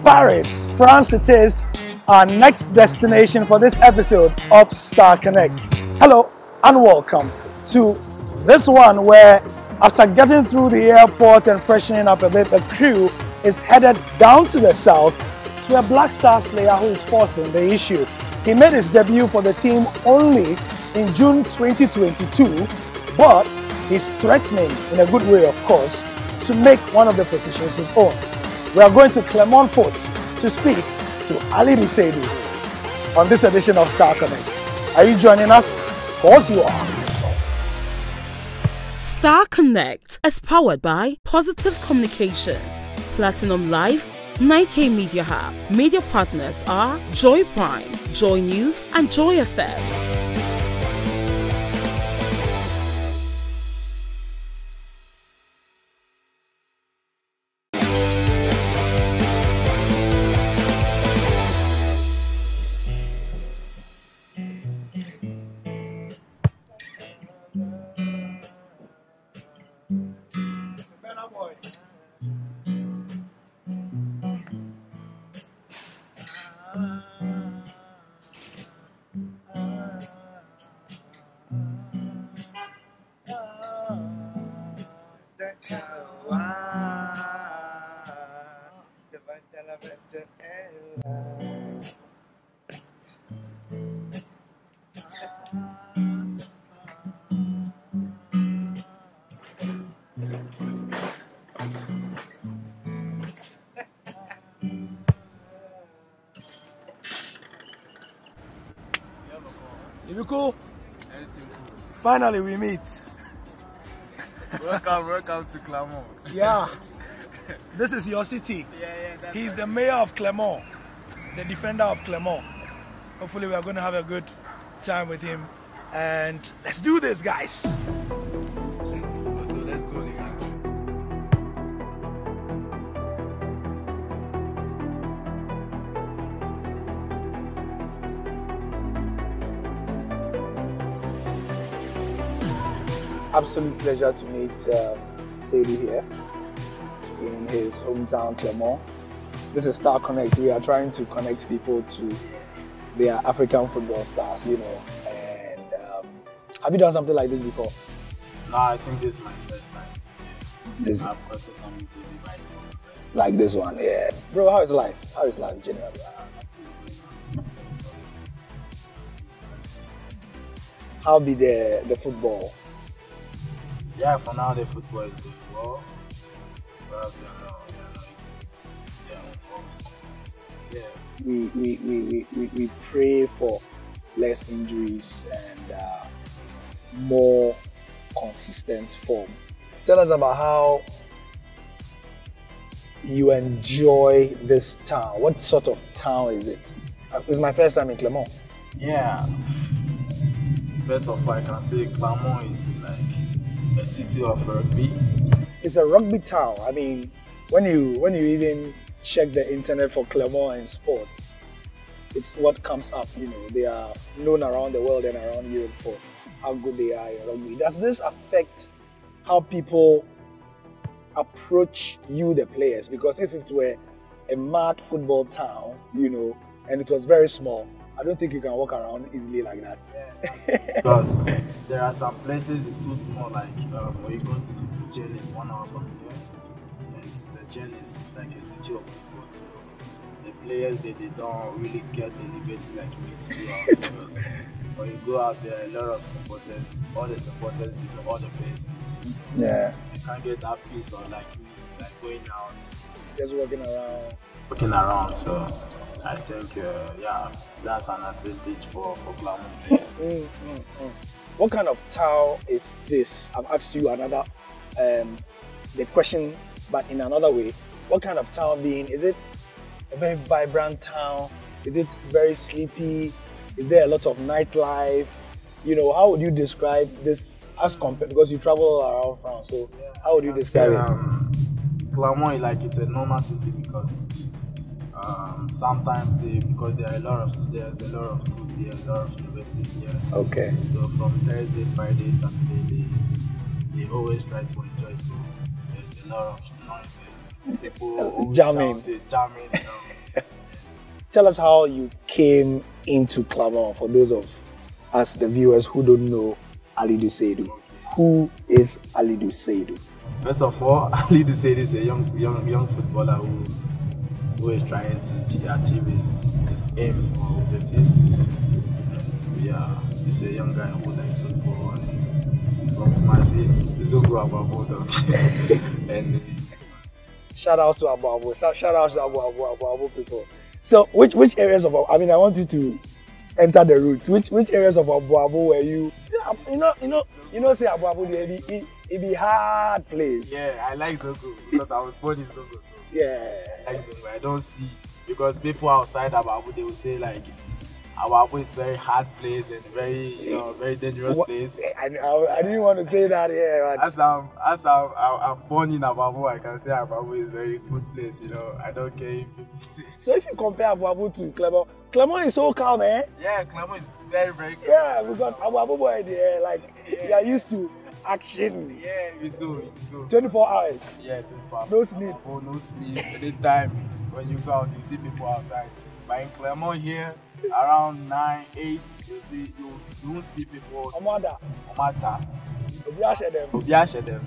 Paris, France it is, our next destination for this episode of Star Connect. Hello and welcome to this one where after getting through the airport and freshening up a bit, the crew is headed down to the south to a Black Stars player who is forcing the issue. He made his debut for the team only in June 2022, but he's threatening, in a good way of course, to make one of the positions his own. We are going to Clermont to speak to Alidu Seidu on this edition of Star Connect. Are you joining us? Of course you are. Star Connect is powered by Pozitiv Communications, Platinum Live, 9K Media Hub. Media partners are Joy Prime, Joy News and Joy FM. You cool? Anything cool. Finally we meet. Welcome to Clermont. Yeah. This is your city. Yeah. He's the mayor of Clermont, the defender of Clermont. Hopefully we are going to have a good time with him. And let's do this, guys. So let's go, nigga. Absolute pleasure to meet Seidu here in his hometown Clermont. This is Star Connect. We are trying to connect people to their African football stars, you know. And have you done something like this before? No, I think this is my first time. This, I've got to some TV by like this one, yeah. Bro, how is life? How is life generally? How be the football? Yeah, for now the football is doing well. So as We pray for less injuries and more consistent form. Tell us about how you enjoy this town. What sort of town is it? It's my first time in Clermont. Yeah. First of all, I can say Clermont is like a city of rugby. It's a rugby town. I mean, when you even check the internet for Clermont and sports, it's what comes up. You know, they are known around the world and around Europe for how good they are in rugby. Does this affect how people approach you, the players? Because if it were a mad football town, you know, and it was very small, I don't think you can walk around easily like that. Because there are some places it's too small, like when you go to see the jail is 1 hour from here. And the jail is like a city of football, so the players they don't really get the liberty like you need to do out. Because when you go out there, a lot of supporters, all the supporters with all the players in the team. So Yeah. you can't get that peace or like going out. Just walking around. So I think, yeah, that's an advantage for Clermont players. What kind of town is this? I've asked you another, the question, but in another way. What kind of town being? Is it a very vibrant town? Is it very sleepy? Is there a lot of nightlife? You know, how would you describe this as compared, because you travel all around France, so how would you describe it? Clermont is like it's a normal city because sometimes because there are a lot of schools here, a lot of universities here. Okay. So from Thursday, Friday, Saturday, they always try to enjoy. So there's a lot of noise. People always jamming. Shouting, jamming. tell us how you came into Clermont, for those of us, the viewers who don't know Alidu Seidu. Who is Alidu Seidu? First of all, Alidu Seidu is a young footballer who is trying to achieve his aim or objectives. Yeah, he's a young guy who likes football. And from Messi, he's a grow up about and shout out to Abu. Shout out to Abu people. So, which areas of, I mean, I want you to enter the roots. Which areas of Abu were you? Say Abu, it be hard place. Yeah, I like Zongo because I was born in Zongo. So yeah, I like Zongo. I don't see, because people outside Abu, they will say like Abu is very hard place and very dangerous place. I didn't want to say that here. As I'm born in Abu, I can say Abu is a very good place. I don't care if people. So if you compare Abu to Clermont, Clermont is so calm, eh? Yeah, Clermont is very calm. Yeah, because Abu boy there, they are used to action. Yeah, it's so. 24 hours. Yeah, 24 hours. No sleep. Oh, no sleep. Anytime when you go out, you see people outside. But in Clermont here, around 9, 8, you don't see people. Omada. Obiashe them.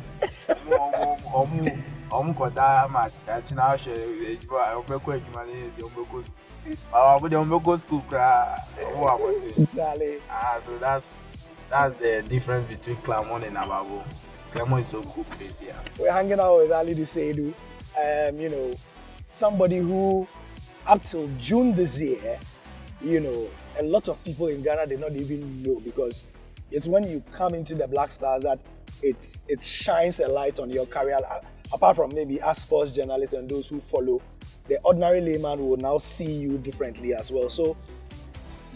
Koda match. Achina she obeko ejumale the obeko school. But the obeko school so that's the difference between Clermont and Ababo. Clermont is so cool place here. We're hanging out with Alidu Seidu. Somebody who up till June this year, a lot of people in Ghana did not even know, because it's when you come into the Black Stars that it shines a light on your career. Apart from maybe us sports journalists and those who follow, the ordinary layman will now see you differently as well. So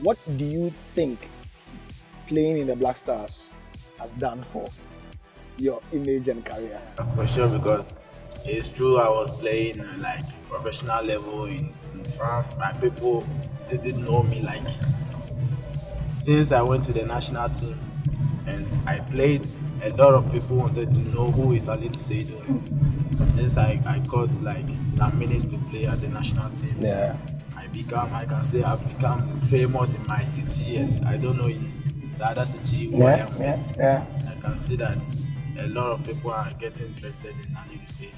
what do you think playing in the Black Stars has done for your image and career? For sure, because it's true, I was playing like professional level in France. My people didn't know me. Like, since I went to the national team and I played, a lot of people wanted to know who is Alidu Seidu. Since I got like some minutes to play at the national team, yeah, I've become famous in my city, and I don't know in the other city where I am at. Yeah. I can see that a lot of people are getting interested in Alidu Seidu.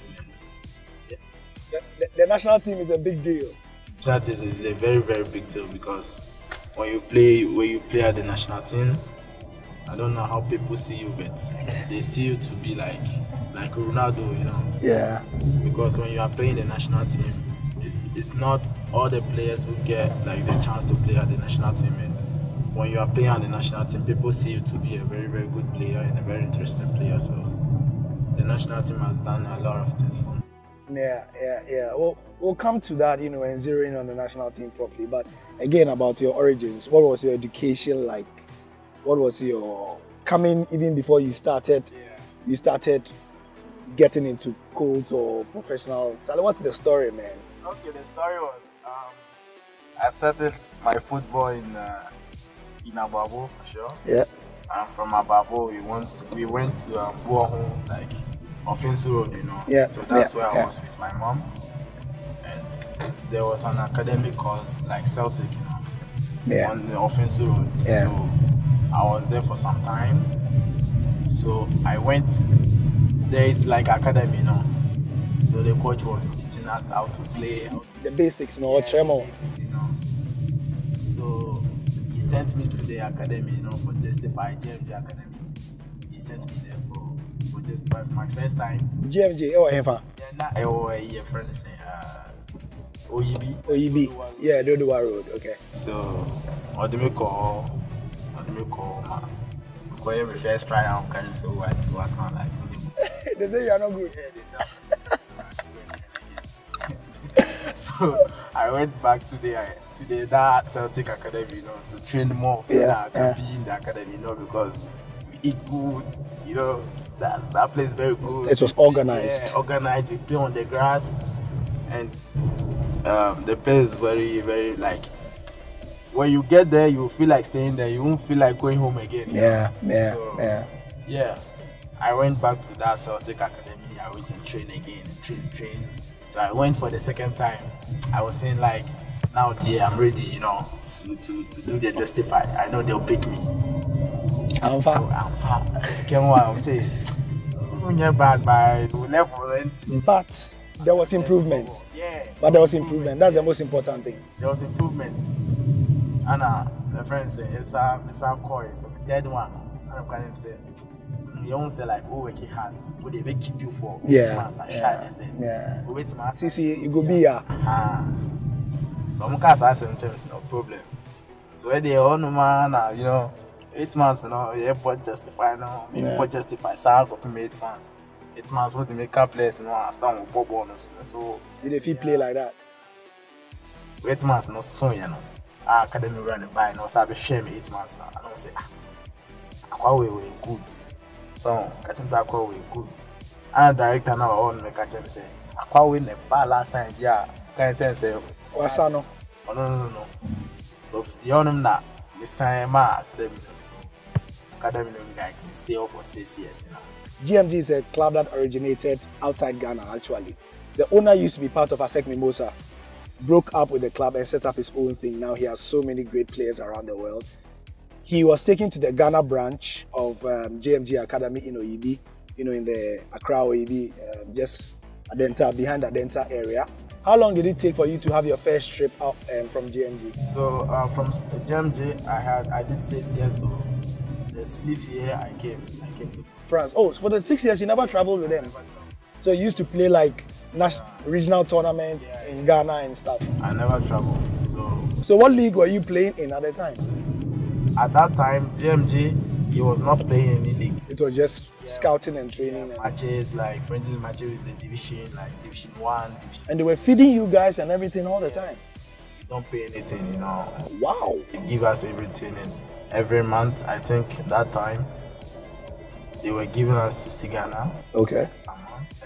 The national team is a big deal. That is a very, very big deal, because when you play at the national team, I don't know how people see you, but they see you to be like Ronaldo, Yeah. Because when you are playing the national team, it's not all the players who get like the chance to play at the national team. And when you are playing at the national team, people see you to be a very, very good player and a very interesting player. So the national team has done a lot of things for me. Yeah. We'll come to that, and zeroing on the national team properly. But again, about your origins, what was your education like? What was your coming even before you started? Yeah. You started getting into codes or professional. Charlie, what's the story, man? Okay, the story was I started my football in Ababo, for sure. Yeah. And from Ababo, we went to Buahu, like Offensive Road, Yeah. So that's where I was with my mom. And there was an academy called like Celtic, Yeah. on the Offensive Road. Yeah. So I was there for some time. So I went there. It's like academy, So the coach was teaching us how to play, The basics, or Clermont. So he sent me to the academy, for Justify GMG Academy. He sent me there for Justify for my first time. GMG, or Hefa? Yeah, not friend saying OEB. OEB. Yeah, Dodua Road. Okay. So what do we call when we first try out, can you say what do I sound like? They say you are not good. Yeah, they sound. So I went back to that Celtic Academy, to train more, so that I can be in the academy, because we eat good, that place is very good. It was organized. Yeah, organized. We play on the grass, and the place is very, very like. When you get there, you feel like staying there. You won't feel like going home again. Yeah. I went back to that Celtic Academy. I went and train again, train. So I went for the second time. I was saying like, now dear, I'm ready, you know, to do the justify. I know they'll pick me. I'm far. Second one, I'll say, you're bad by level. But there was improvement. Yeah. But there was improvement. That's the most important thing. There was improvement. And the friend said, it's a coin. So the third one, and I'm going to say, you don't say like, oh, work hard. Would they keep you for 8 months? I said, yeah. 8 months. See, you go be here. Some cars are sometimes no problem. So where they own man, you know, 8 months, you know, airport justify now. Airport justify. So I got to make 8 months. 8 months what they make up place, you know, I start with pop bonus. So did they feel play like that? 8 months, no so you know. Academy running by, no, so I be share me 8 months. I don't say, we good. So, catch him say we good. And the director now on me catch him say, we win the ball last time, yeah. Can't say, what's no? Oh no. So the on him that the same academy guy can stay off for 6 years, you know. GMG is a club that originated outside Ghana actually. The owner used to be part of Asec Mimosa, broke up with the club and set up his own thing. Now he has so many great players around the world. He was taken to the Ghana branch of GMG Academy in Oyibi, you know, in the Accra Oyibi, just Adenta, behind Adenta area. How long did it take for you to have your first trip out from GMG? So from GMG, I did 6 years. So the 6th year I came to France. Oh, so for the 6 years you never traveled with them. So you used to play like regional tournaments in Ghana and stuff. I never traveled. So what league were you playing in at the time? At that time, GMG, he was not playing any league. It was just scouting and training. Matches, like friendly matches with the division, like Division 1. And they were feeding you guys and everything all the time? You don't pay anything, you know. Wow. They give us everything. And every month, I think that time, they were giving us 60 Ghana. Okay. A month.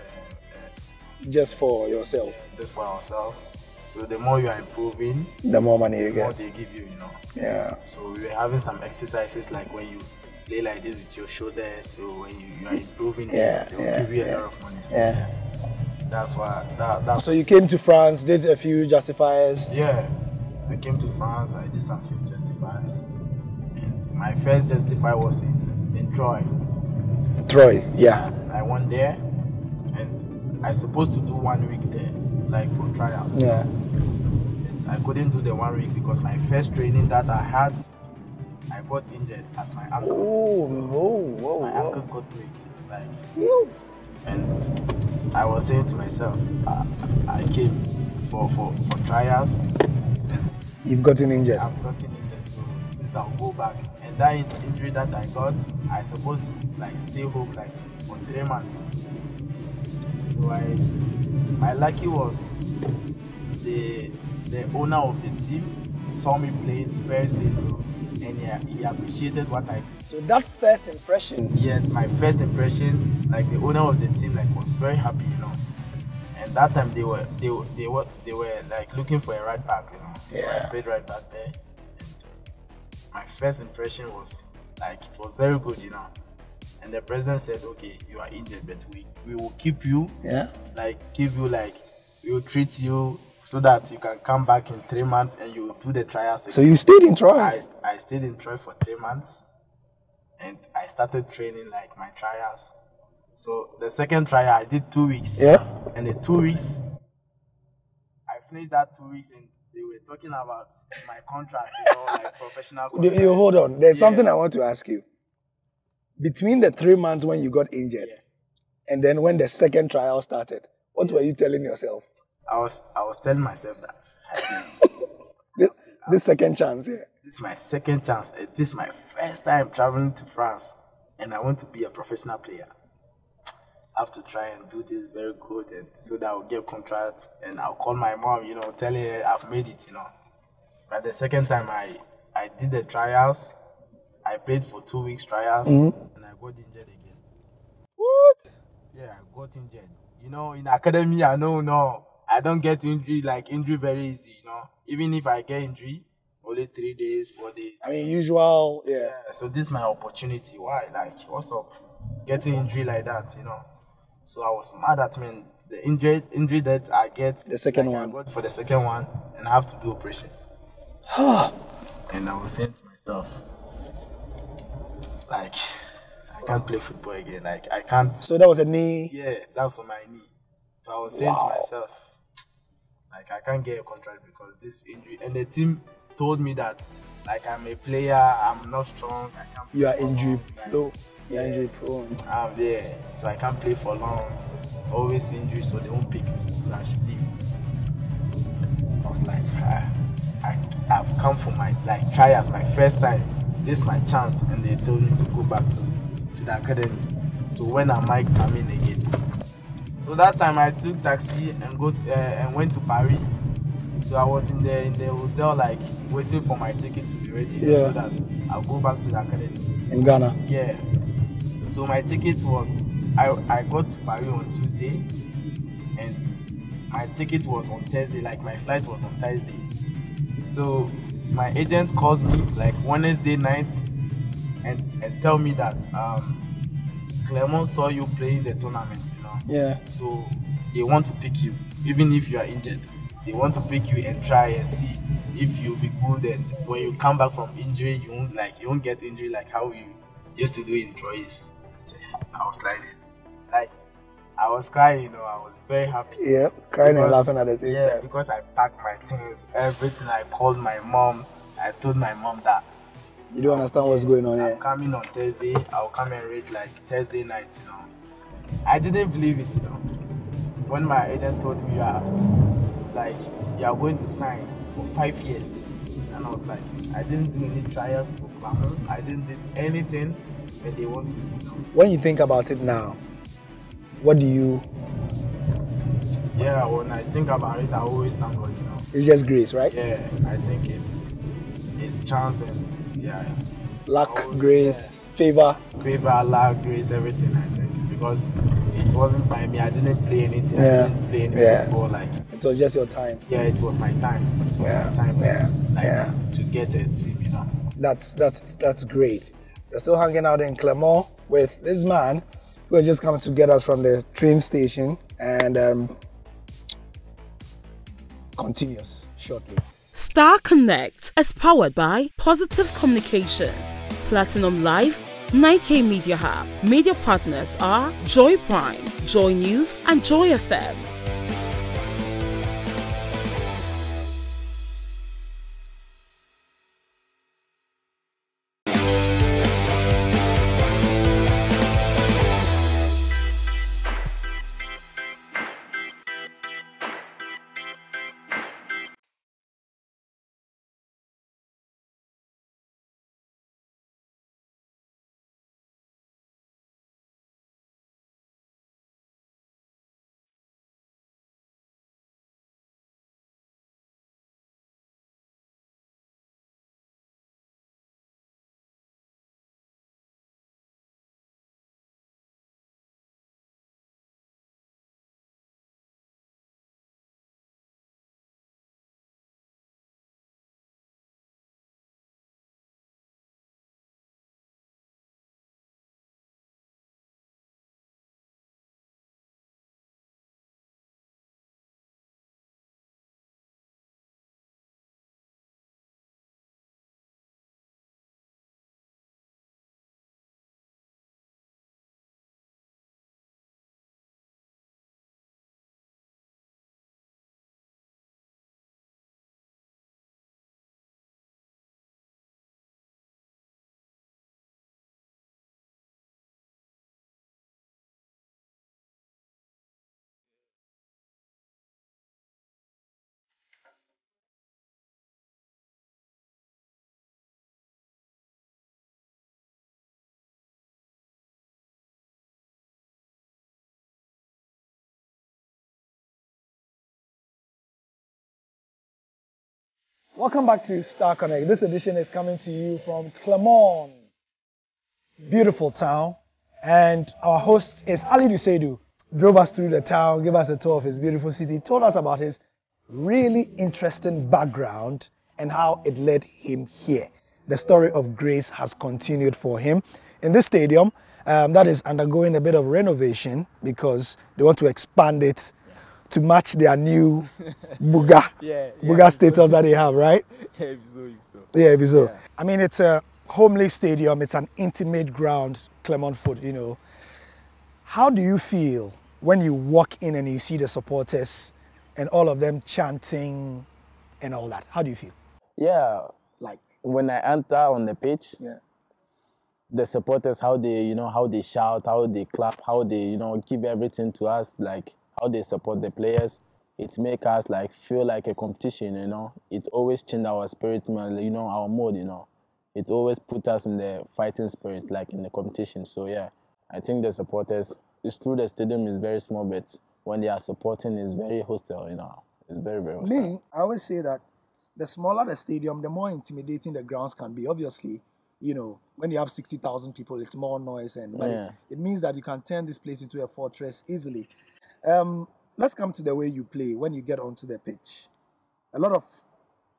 Just for yourself? Just for ourselves. So the more you are improving, the more money you get. The more they give you, you know. Yeah. So we were having some exercises like when you play like this with your shoulders. So when you are improving, they will give you a lot of money. So that's why. So you came to France, did a few justifiers. Yeah, I came to France. I did some few justifiers, and my first justifier was in Troy. Troy, yeah. I went there, and I supposed to do 1 week there, like for trials. Yeah. I couldn't do the 1 week because my first training that I had, I got injured at my ankle. My ankle got break. And I was saying to myself, I came for trials. You've gotten injured. I've gotten injured, so it means I'll go back. And that injury that I got, I supposed to like stay home like for 3 months. So my lucky was the owner of the team saw me playing first day, so and he appreciated what I did. So that first impression? Yeah, my first impression, like the owner of the team, like was very happy, you know. And that time they were like looking for a right back, you know. So I played right back there. And my first impression was like it was very good, you know. And the president said, okay, you are injured, but we will keep you, we will treat you so that you can come back in 3 months and you will do the trials again. So you stayed in Troy? I stayed in Troy for 3 months, and I started training like my trials. So the second trial I did 2 weeks. Yeah. And the 2 weeks, I finished that 2 weeks and they were talking about my contract, you know, like professional contract. You hold on. There's something I want to ask you. Between the 3 months when you got injured and then when the second trial started, what were you telling yourself? I was telling myself that this second chance, This is my second chance. This is my first time traveling to France, and I want to be a professional player. I have to try and do this very good, and so that I'll get a contract, and I'll call my mom, you know, telling her I've made it, you know. But the second time I did the trials, I played for 2 weeks trials, and I got injured again. What? Yeah, I got injured. You know, in academy, I don't get injury very easy, you know. Even if I get injury, only 3 days, 4 days. I mean, usual, So this is my opportunity. Why? Like, what's up? Getting injury like that, you know. So I was mad at me. the injury that I get, the second like, one. I got for the second one, and I have to do operation. And I was saying to myself, like, I can't play football again. Like, I can't. So that was a knee? Yeah, that's on my knee. So I was saying to myself, like, I can't get a contract because this injury. And the team told me that, like, I'm a player, I'm not strong. I can't play you are for injury long. prone. You're injury prone. Yeah, so I can't play for long. Always injury, so they won't pick me. So I should leave. I was like, I've come for my trials, my first time. This is my chance, and they told me to go back to the academy. So when am I coming again? So that time I took taxi and and went to Paris. So I was in the hotel, like waiting for my ticket to be ready, so that I'll go back to the academy. In Ghana? Yeah. So my ticket was, I got to Paris on Tuesday, and my ticket was on Thursday, like my flight was on Thursday. So my agent called me like Wednesday night and tell me that Clermont saw you playing the tournament, you know. Yeah. So they want to pick you, even if you are injured. They want to pick you and try and see if you'll be good, and when you come back from injury, you won't get injury like how you used to do in Troyes. I was like this. Like, I was crying, you know, I was very happy. Yeah, crying and laughing at the same time. Yeah, because I packed my things, everything. I called my mom. I told my mom that you don't understand what's going on here. I'm coming on Thursday. I'll come and read like Thursday night, you know. I didn't believe it, you know. When my agent told me you are going to sign for 5 years, and I was like, I didn't do any trials for Clermont. I didn't do anything, and they want me, you know. When you think about it now, what do you? Yeah, when I think about it, I always thank God, you know. It's just grace, right? Yeah, I think it's chance and luck, grace, favor, luck, grace, everything. I think because it wasn't by me. I didn't play anything. I didn't play any football. Like, it was just your time. Yeah, it was my time. It was my time to get a team, you know. That's great. We're still hanging out in Clermont with this man who had just come to get us from the train station, and continues shortly. Star Connect is powered by Pozitiv Communications, Platinum Live, 9K Media Hub. Media partners are Joy Prime, Joy News, and Joy FM. Welcome back to Star Connect. This edition is coming to you from Clermont. Beautiful town. And our host is Alidu Seidu. Drove us through the town, gave us a tour of his beautiful city, told us about his really interesting background and how it led him here. The story of grace has continued for him in this stadium that is undergoing a bit of renovation because they want to expand it to match their new Buga, Buga status that they have, right? Yeah, so. Yeah, so. Yeah. I mean, it's a homely stadium. It's an intimate ground, Clermont Foot, you know. How do you feel when you walk in and you see the supporters and all of them chanting and all that? How do you feel? Yeah, Like, when I enter on the pitch, yeah. the supporters, how they, how they shout, how they clap, how they, give everything to us, like how they support the players. It makes us like feel like a competition, It always change our spirit, our mood, It always put us in the fighting spirit, like in the competition. So yeah, I think the supporters, it's true the stadium is very small, but when they are supporting, it's very hostile, It's very, very hostile. Me, I always say that the smaller the stadium, the more intimidating the grounds can be. Obviously, when you have 60,000 people, it's more noise, but it means that you can turn this place into a fortress easily. Let's come to the way you play when you get onto the pitch. A lot of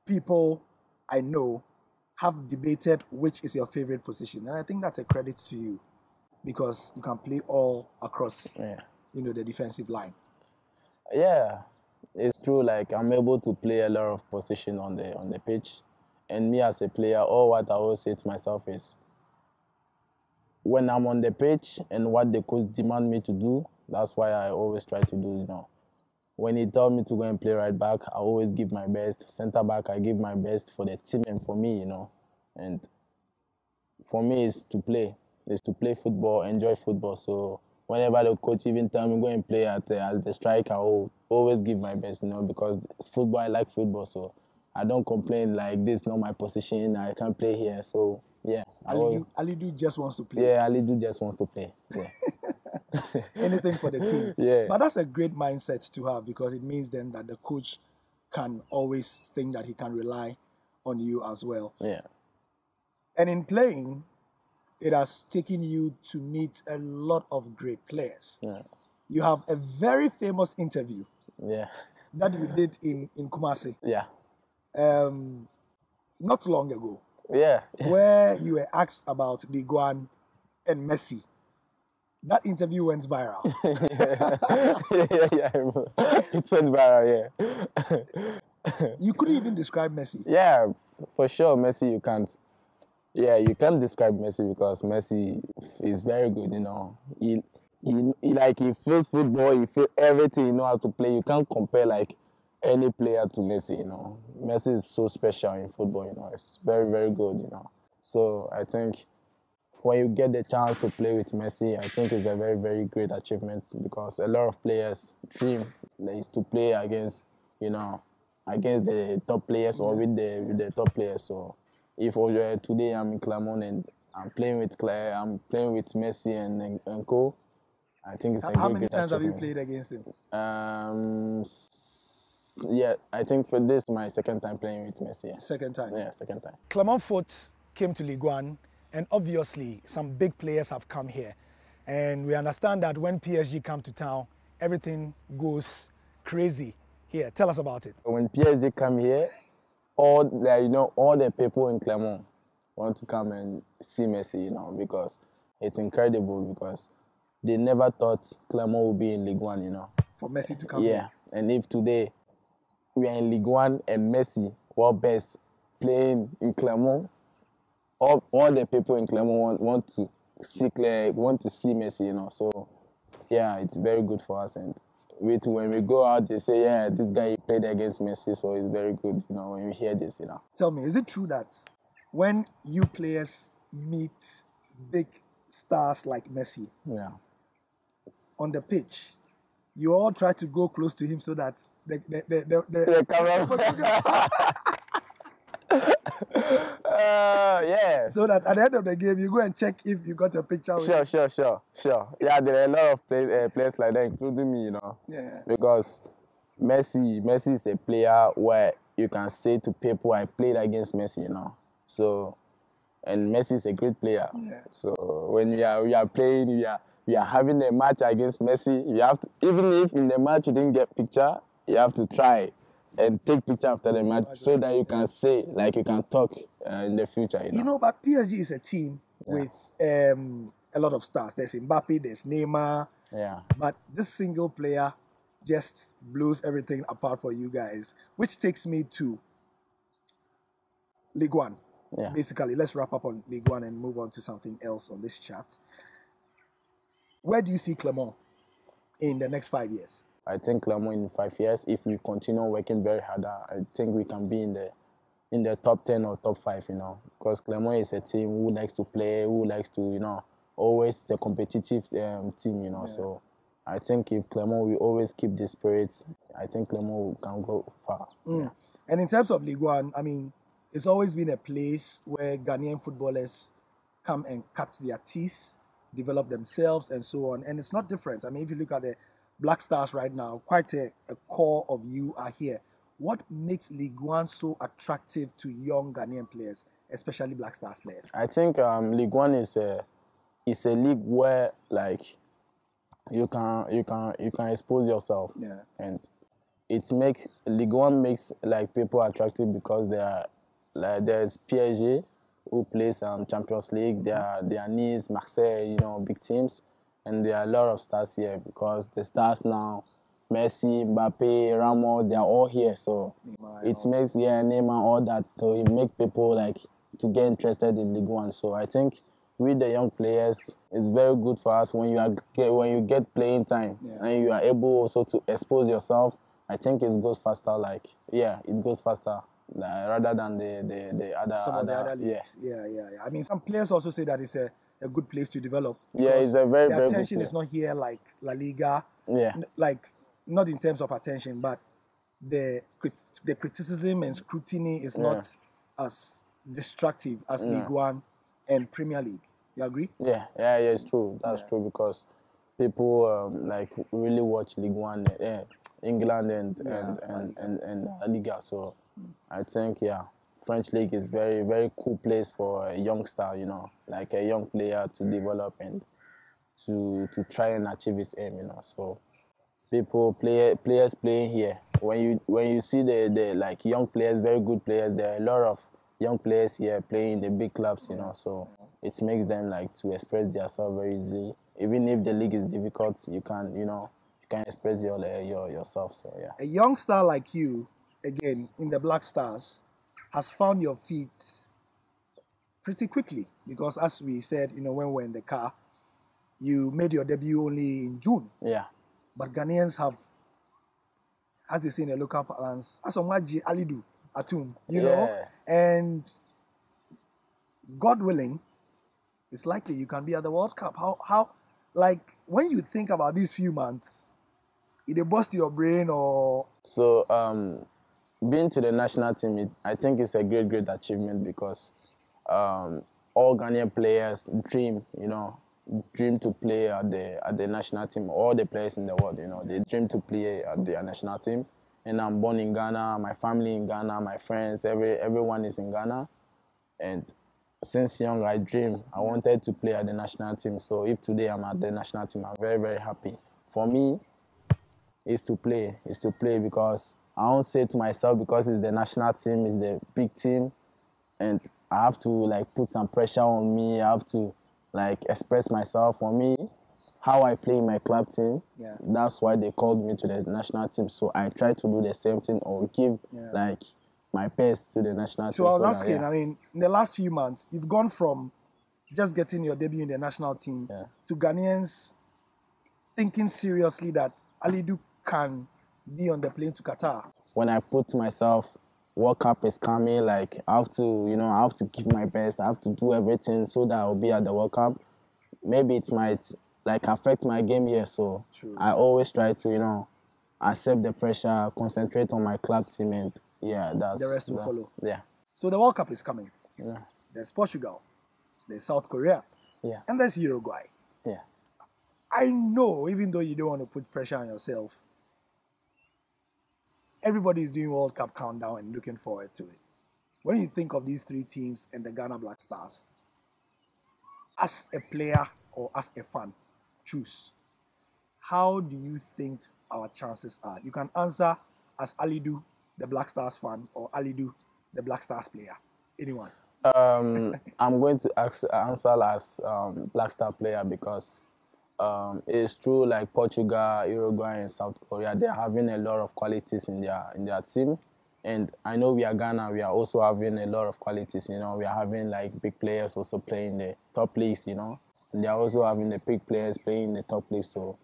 people I know have debated which is your favorite position, and I think that's a credit to you because you can play all across, the defensive line. Yeah, it's true. Like I'm able to play a lot of position on the pitch. And me as a player, all what I always say to myself is, when I'm on the pitch and what the coach demand me to do, that's why I always try to do, When he told me to go and play right back, I always give my best. Center back, I give my best for the team and for me, And for me, it's to play football, enjoy football. So whenever the coach even tell me go and play as the striker, I will always give my best, because it's football, I like football, so I don't complain like this is not my position, I can't play here. So yeah. Alidu just wants to play. Yeah, Alidu just wants to play. Yeah. Anything for the team. Yeah. But that's a great mindset to have because it means then that the coach can always think that he can rely on you as well. Yeah. And in playing, it has taken you to meet a lot of great players. Yeah. You have a very famous interview. Yeah. That you did in Kumasi. Yeah. Not long ago. Yeah. Where you were asked about Liguan and Messi. That interview went viral. Yeah. It went viral, yeah. You couldn't even describe Messi. Yeah, for sure, Messi, you can't. Yeah, you can't describe Messi because Messi is very good, He feels football, he feels everything, he knows how to play. You can't compare like any player to Messi, Messi is so special in football, It's very, very good, So I think when you get the chance to play with Messi, I think it's a very, very great achievement because a lot of players dream is to play against, against the top players or with the top players. So if today I'm in Clermont and I'm playing with Messi and co, I think it's a How great many times have you achievement. played against him? Yeah, I think for this my second time playing with Messi. Yeah. Second time? Yeah, second time. Clermont Foot came to Ligue 1 and obviously some big players have come here. And we understand that when PSG come to town, everything goes crazy here. Tell us about it. When PSG come here, all the people in Clermont want to come and see Messi, because it's incredible because they never thought Clermont would be in Ligue 1, For Messi to come here. And if today we are in Ligue 1 and Messi, world best, playing in Clermont, all the people in Clermont want to see Messi, So yeah, it's very good for us. And when we go out, they say, yeah, this guy played against Messi, so it's very good, when we hear this, Tell me, is it true that when you players meet big stars like Messi on the pitch, you all try to go close to him so that the camera. Yeah. So that at the end of the game, you go and check if you got a picture with him. Sure. Yeah, there are a lot of players like that, including me, Yeah. Because Messi is a player where you can say to people, I played against Messi, So, and Messi is a great player. Yeah. So when we are playing, we are having a match against Messi. You have to, even if in the match you didn't get picture, you have to try and take picture after the match so that you can say, like you can talk in the future. But PSG is a team with a lot of stars. There's Mbappe, there's Neymar. Yeah. But this single player just blows everything apart for you guys, which takes me to Ligue 1. Yeah. Basically, let's wrap up on Ligue 1 and move on to something else on this chat. Where do you see Clermont in the next 5 years? I think Clermont in 5 years, if we continue working very hard, I think we can be in the top 10 or top 5, you know, because Clermont is a team who likes to play, who likes to, you know, always a competitive team, you know. Yeah. So I think if Clermont will always keep the spirits, I think Clermont can go far. Yeah. And in terms of Ligue 1, I mean, it's always been a place where Ghanaian footballers come and cut their teeth, develop themselves, and so on. And it's not different. I mean, if you look at the Black Stars right now, quite a core of you are here. What makes Ligue 1 so attractive to young Ghanaian players, especially Black Stars players? I think Ligue 1 is a league where like you can expose yourself. Yeah. And Ligue 1 makes like people attractive because there's PSG who plays Champions League. There are Nice, Marseille, you know, big teams, and there are a lot of stars here because the stars now, Messi, Mbappe, Ramos, they are all here. So Neymar, it makes Neymar, all that. So it makes people like to get interested in Ligue 1. So I think with the young players, it's very good for us when you get playing time and you are able also to expose yourself. I think it goes faster. It goes faster. Rather than the other some of the other leagues. Yeah. I mean, some players also say that it's a good place to develop. Yeah, it's a very, very good the attention is not here like La Liga. Yeah. Like, not in terms of attention, but the criticism and scrutiny is not as destructive as Ligue 1 and Premier League. You agree? Yeah, it's true. That's true because people like really watch Ligue 1, England and La Liga. So I think French league is very, very cool place for a youngster, you know, like a young player to develop and to try and achieve his aim, you know. So players playing here. When you see the like young players, very good players, there are a lot of young players here playing in the big clubs, you know. So it makes them like to express themselves very easily. Even if the league is difficult, you can express yourself. So yeah. A young star like you, again in the Black Stars, has found your feet pretty quickly because, as we said, you know, when we were in the car, you made your debut only in June. Yeah. But Ghanaians have, as they say in the local parlance, Asomaji Alidu Atum, you know, and God willing, it's likely you can be at the World Cup. How, like, when you think about these few months, it bust your brain or? So, being to the national team, I think it's a great achievement because all Ghanaian players dream to play at the national team. All the players in the world, you know, they dream to play at the national team. And I'm born in Ghana, my family in Ghana, my friends, everyone is in Ghana. And since young, I wanted to play at the national team. So if today I'm at the national team, I'm very, very happy. For me, it's to play because I don't say to myself because it's the national team, it's the big team, and I have to like put some pressure on me. I have to like express myself. For me, how I play in my club team, that's why they called me to the national team. So I try to do the same thing or give like my best to the national team. So I was asking, I mean, in the last few months, you've gone from just getting your debut in the national team to Ghanaians thinking seriously that Alidu can be on the plane to Qatar. When I put to myself, World Cup is coming, like I have to give my best. I have to do everything so that I'll be at the World Cup. Maybe it might like affect my game here. So I always try to, accept the pressure, concentrate on my club team, and that's the rest will follow. Yeah. So the World Cup is coming. Yeah. There's Portugal, there's South Korea, and there's Uruguay. Yeah. I know, even though you don't want to put pressure on yourself, everybody is doing World Cup countdown and looking forward to it. When you think of these three teams and the Ghana Black Stars, as a player or as a fan, choose. How do you think our chances are? You can answer as Alidu, the Black Stars fan, or Alidu, the Black Stars player. Anyone? I'm going to answer as Black Star player because It's true, like Portugal, Uruguay, and South Korea, they're having a lot of qualities in their team. And I know we are Ghana, we are also having a lot of qualities, you know. We are having like big players also playing the top leagues, you know. And they are also having the big players playing in the top leagues. So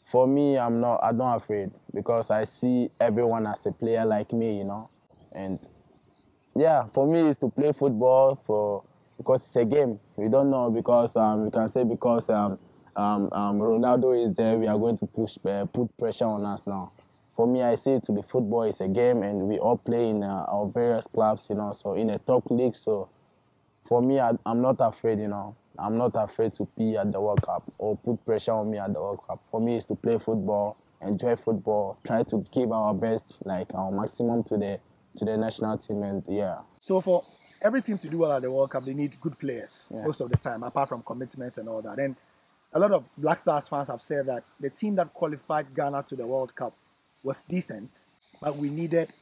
for me, I'm not afraid because I see everyone as a player like me, you know. And yeah, for me, it's to play football because it's a game. We don't know because we can say because Ronaldo is there, we are going to put pressure on us now. For me, I see it to be football. It's a game, and we all play in our various clubs, you know. So in a top league, so for me, I'm not afraid, you know. I'm not afraid to be at the World Cup or put pressure on me at the World Cup. For me, it's to play football, enjoy football, try to give our best, like our maximum to the national team, and yeah. So for every team to do well at the World Cup, they need good players most of the time, apart from commitment and all that. And a lot of Black Stars fans have said that the team that qualified Ghana to the World Cup was decent, but we needed,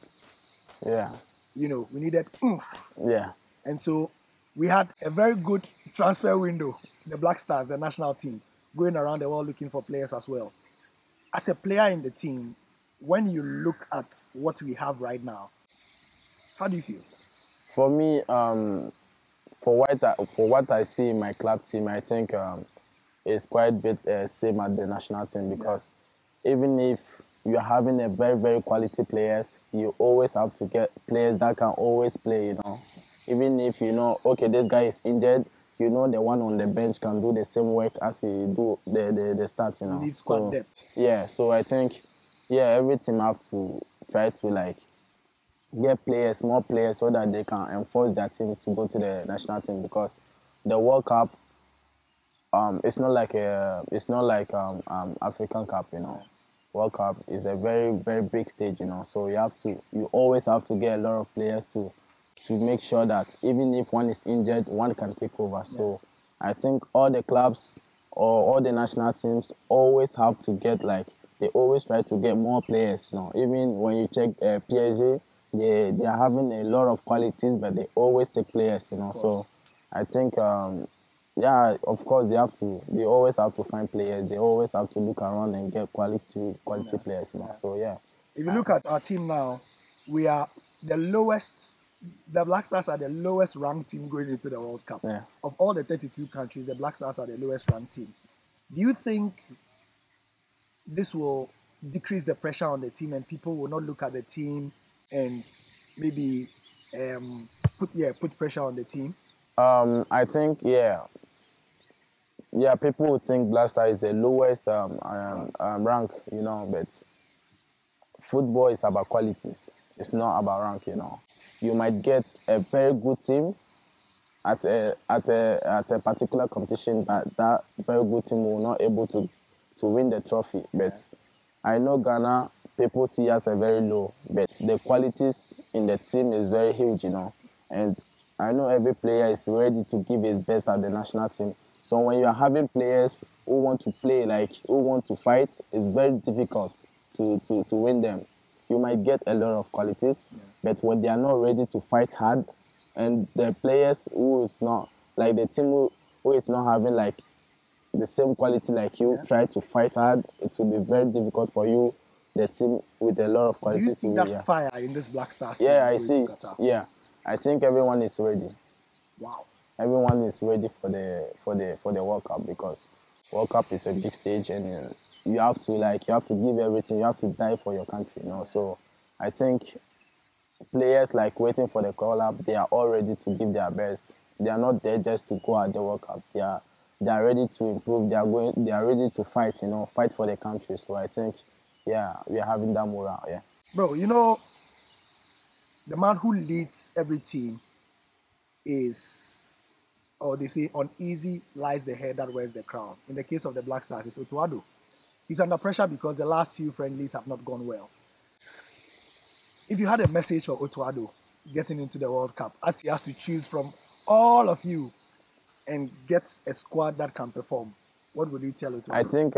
we needed oomph. Yeah. And so we had a very good transfer window, the Black Stars, the national team, going around the world looking for players as well. As a player in the team, when you look at what we have right now, how do you feel? For me, for what I see in my club team, I think it's quite a bit same at the national team because even if you're having a very, very quality players, you always have to get players that can always play, you know. Even if you know, okay, this guy is injured, you know the one on the bench can do the same work as he do the stats, you know. You need squad depth. Yeah, so I think, every team have to try to like get players, more players, so that they can enforce their team to go to the national team because the World Cup, it's not like African Cup, you know. World Cup is a very, very big stage, you know. So you always have to get a lot of players to make sure that even if one is injured, one can take over. So I think all the clubs or all the national teams always have to get they always try to get more players, you know. Even when you check PSG, they are having a lot of qualities, but they always take players, you know. So I think of course they always have to find players. They always have to look around and get quality players, you know. So if you look at our team now, we are the lowest. The Black Stars are the lowest ranked team going into the World Cup. Yeah. Of all the 32 countries, the Black Stars are the lowest ranked team. Do you think this will decrease the pressure on the team and people will not look at the team and maybe put pressure on the team? I think people would think Black Star is the lowest rank, you know, but football is about qualities. It's not about rank, you know. You might get a very good team at a particular competition, but that very good team will not able to win the trophy. But I know Ghana, people see us as very low, but the qualities in the team is very huge, you know. And I know every player is ready to give his best at the national team. So when you are having players who want to play, who want to fight, it's very difficult to win them. You might get a lot of qualities, but when they are not ready to fight hard, and the players who is not, the team who is not having the same quality like you, try to fight hard, it will be very difficult for you, the team with a lot of qualities. Do you see that fire in this Black Stars team? Yeah, I see. Yeah, I think everyone is ready. Wow. Everyone is ready for the World Cup because World Cup is a big stage and you have to give everything. You have to die for your country, you know. So I think players waiting for the call up, they are all ready to give their best. They are not there just to go at the World Cup. They are ready to improve. They are ready to fight, you know, fight for the country. So I think we are having that morale. Yeah. Bro, you know, the man who leads every team is, or they say, uneasy lies the head that wears the crown. In the case of the Black Stars, it's Otto Addo. He's under pressure because the last few friendlies have not gone well. If you had a message for Otto Addo getting into the World Cup, as he has to choose from all of you and gets a squad that can perform, what would you tell Otto Addo? I think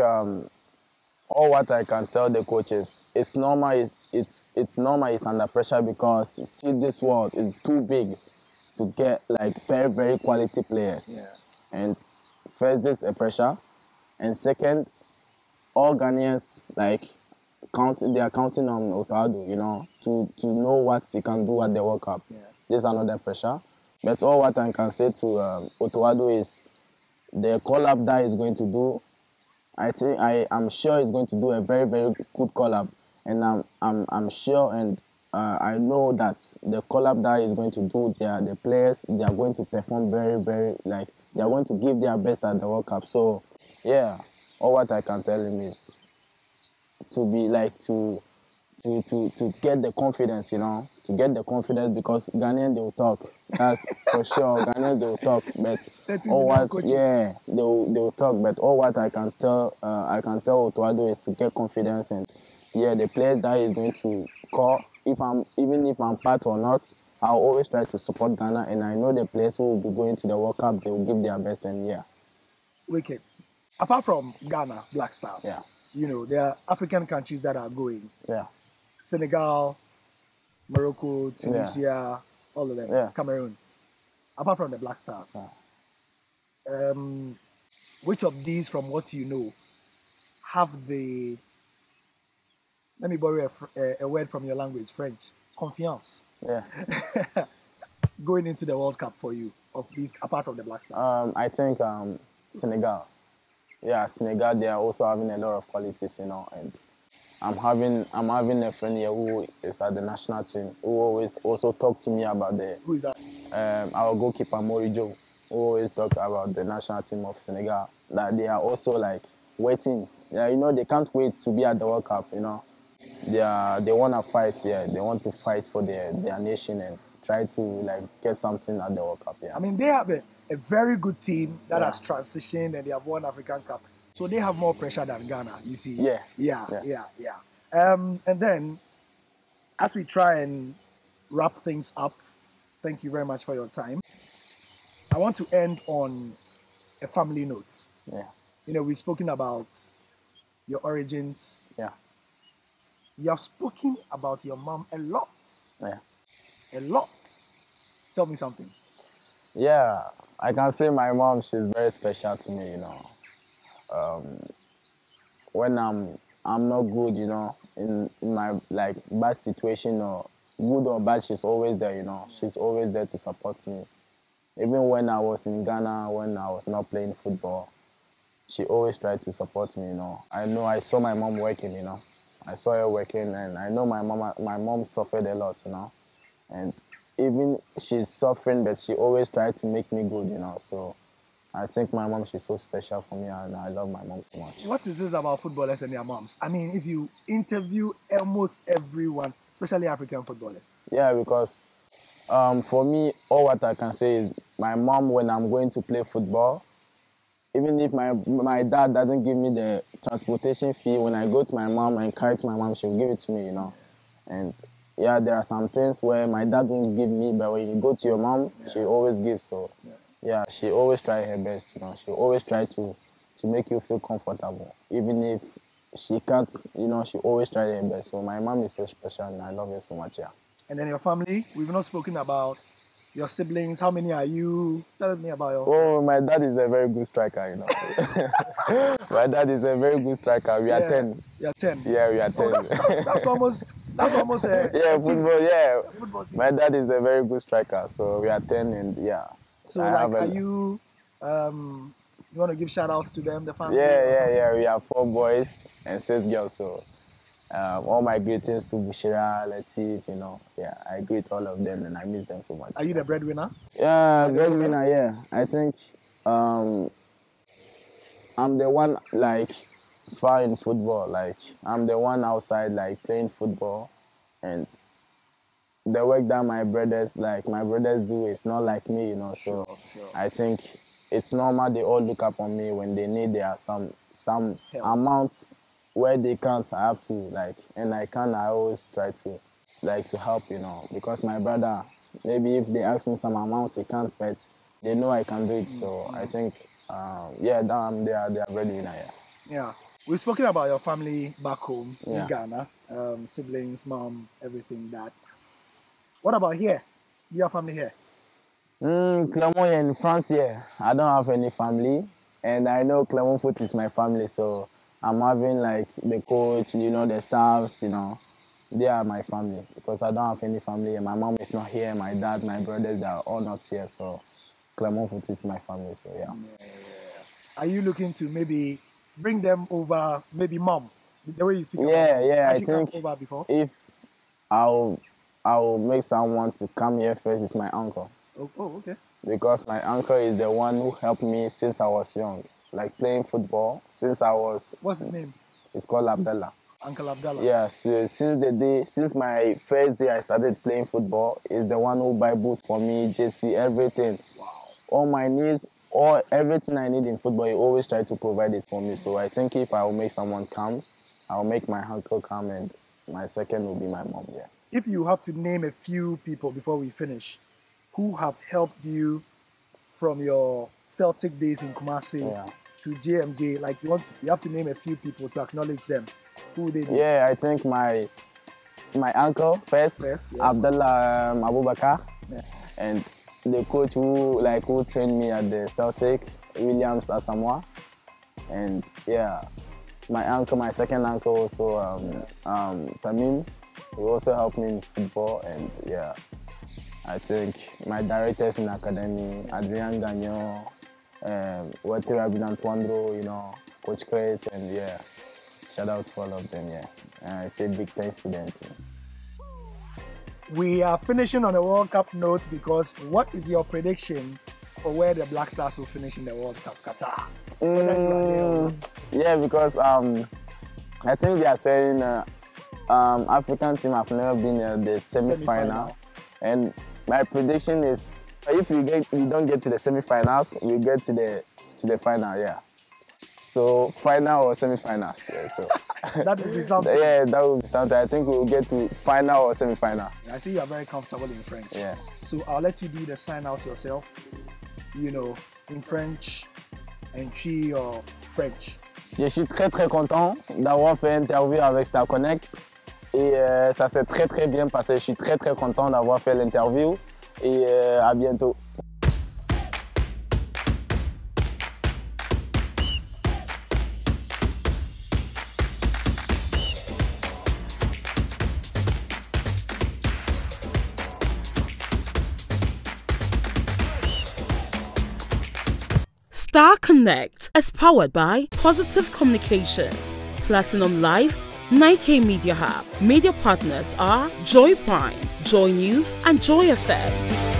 all what I can tell the coaches, it's normal. It's normal. It's under pressure because you see this world is too big to get very, very quality players. Yeah. And first, there's a pressure. And second, all Ghanaians like they are counting on Otto Addo, you know, to know what he can do at the World Cup. Yeah. There's another pressure. But all what I can say to Otto Addo is the call-up that he's going to do, I'm sure he's going to do a very, very good call-up. And I'm sure and I know that the call-up that he's going to do, the players, they are going to perform very, very, like, they are going to give their best at the World Cup. So, yeah, all what I can tell him is to be like, to get the confidence, you know, to get the confidence, because Ghanaian, they will talk. That's for sure. Ghanaian, they will talk, but all what, yeah, they will talk. But all what I can tell Otto Addo is to get confidence, and yeah, the players that he's going to call, even if I'm part or not, I'll always try to support Ghana, and I know the players who will be going to the World Cup, they will give their best, and yeah. Wicked. Apart from Ghana, Black Stars, yeah, you know, there are African countries that are going. Yeah. Senegal, Morocco, Tunisia, all of them, Cameroon. Apart from the Black Stars, which of these, from what you know, have the, let me borrow a word from your language, French, confiance, going into the World Cup for you, of these, apart from the Black Stars? I think Senegal. Yeah, Senegal, they are also having a lot of qualities, you know, and I'm having a friend here who is at the national team, who always also talk to me about Who is that? Our goalkeeper Morijo, who always talk about the national team of Senegal, that they are also like waiting. Yeah, you know, they can't wait to be at the World Cup, you know. They want to fight, yeah. They want to fight for their nation and try to like get something at the World Cup, yeah. I mean, they have a very good team that has transitioned and they have won African Cup. So they have more pressure than Ghana, you see. Yeah. And then, as we try and wrap things up, thank you very much for your time. I want to end on a family note. Yeah. You know, we've spoken about your origins. Yeah. You have spoken about your mom a lot. Yeah. A lot. Tell me something. Yeah, I can say my mom, she's very special to me, you know. When I'm not good, you know, in my like bad situation or good or bad, she's always there, you know. She's always there to support me. Even when I was in Ghana, when I was not playing football, she always tried to support me, you know. I saw my mom working, you know. I saw her working, and I know my mom suffered a lot, you know. And even she's suffering, but she always tried to make me good, you know. So I think my mom, she's so special for me, and I love my mom so much. What is this about footballers and their moms? I mean, if you interview almost everyone, especially African footballers. Yeah, because for me, all what I can say is my mom, when I'm going to play football, even if my dad doesn't give me the transportation fee, when I go to my mom and carry to my mom, she'll give it to me, you know. And yeah, there are some things where my dad won't give me, but when you go to your mom, she always gives. So yeah, she always try her best, you know. She always try to make you feel comfortable. Even if she can't, you know, she always try her best. So my mom is so special, and I love her so much, yeah. And then your family, we've not spoken about your siblings. How many are you? Tell me about your... Oh, my dad is a very good striker, you know. My dad is a very good striker. We are 10. You're 10? Yeah, we are 10. Oh, that's almost a football, yeah. Football team. My dad is a very good striker, so we are 10, and yeah. So, are you... you want to give shout-outs to them, the family? Yeah. We have 4 boys and 6 girls, so... all my greetings to Bushira, Latif, you know. Yeah, I greet all of them, and I miss them so much. Are you the breadwinner? Yeah, breadwinner, yeah. I think I'm the one, like, far in football. Like, I'm the one outside, like, playing football. And the work that my brothers do is not like me, you know. Sure. I think it's normal they all look up on me when they need some help. Amount where they can't, I have to, like, and I can, I always try to, like, to help, you know, because my brother, maybe if they ask me some amount, he can't, but they know I can do it. So I think, they are breadwinner, yeah. Yeah. We've spoken about your family back home in Ghana, siblings, mom, everything that. What about here? Your family here? Clermont in France, yeah. I don't have any family. And I know Clermont Foot is my family, so I'm having like the coach, you know, the staffs, you know, they are my family because I don't have any family. My mom is not here, my dad, my brothers, they are all not here, so Clermont Foot is my family, so yeah. Are you looking to maybe bring them over, maybe mom, the way you speak about Yeah, has I she come think over before? if I'll make someone to come here first, it's my uncle. Oh, okay. Because my uncle is the one who helped me since I was young, like playing football since I was. What's his name? It's called Abdallah. Uncle Abdallah. Yeah, so since my first day I started playing football, is the one who buy boots for me, jersey, everything. Wow. All my needs, everything I need in football, he always try to provide it for me. So I think if I will make someone come, I'll make my uncle come, and my second will be my mom. Yeah. If you have to name a few people before we finish, who have helped you from your Celtic days in Kumasi to JMJ, like you have to name a few people to acknowledge them. Who they be? Yeah, I think my uncle first Abdallah Abubakar, and the coach who trained me at the Celtic, Williams Asamoah, and yeah, my second uncle also Tamim, who also helped me in football, and yeah, I think my directors in academy, Adrian Gagnon, Walter Rabinantwandro, you know, Coach Chris, and yeah, shout out to all of them, yeah. And I say big thanks to them too. We are finishing on a World Cup note because what is your prediction for where the Black Stars will finish in the World Cup? Qatar. Whether you are there or not. Yeah, because I think they are saying African team have never been in the semi-final. And my prediction is if we don't get to the semi-finals, we get to the final, yeah. So final or semi-finals, yeah, so. That would be something. Yeah, that would be something. I think we will get to final or semi-final. I see you are very comfortable in French. Yeah. So I'll let you do the sign out yourself, you know, in French, and Chi or French. Je suis très content d'avoir fait l'interview avec Star Connect. Et ça s'est très bien passé. Je suis très content d'avoir fait l'interview. Et à bientôt. Star Connect is powered by Pozitiv Communications, Platinum Live, 9K Media Hub. Media partners are Joy Prime, Joy News, and Joy FM.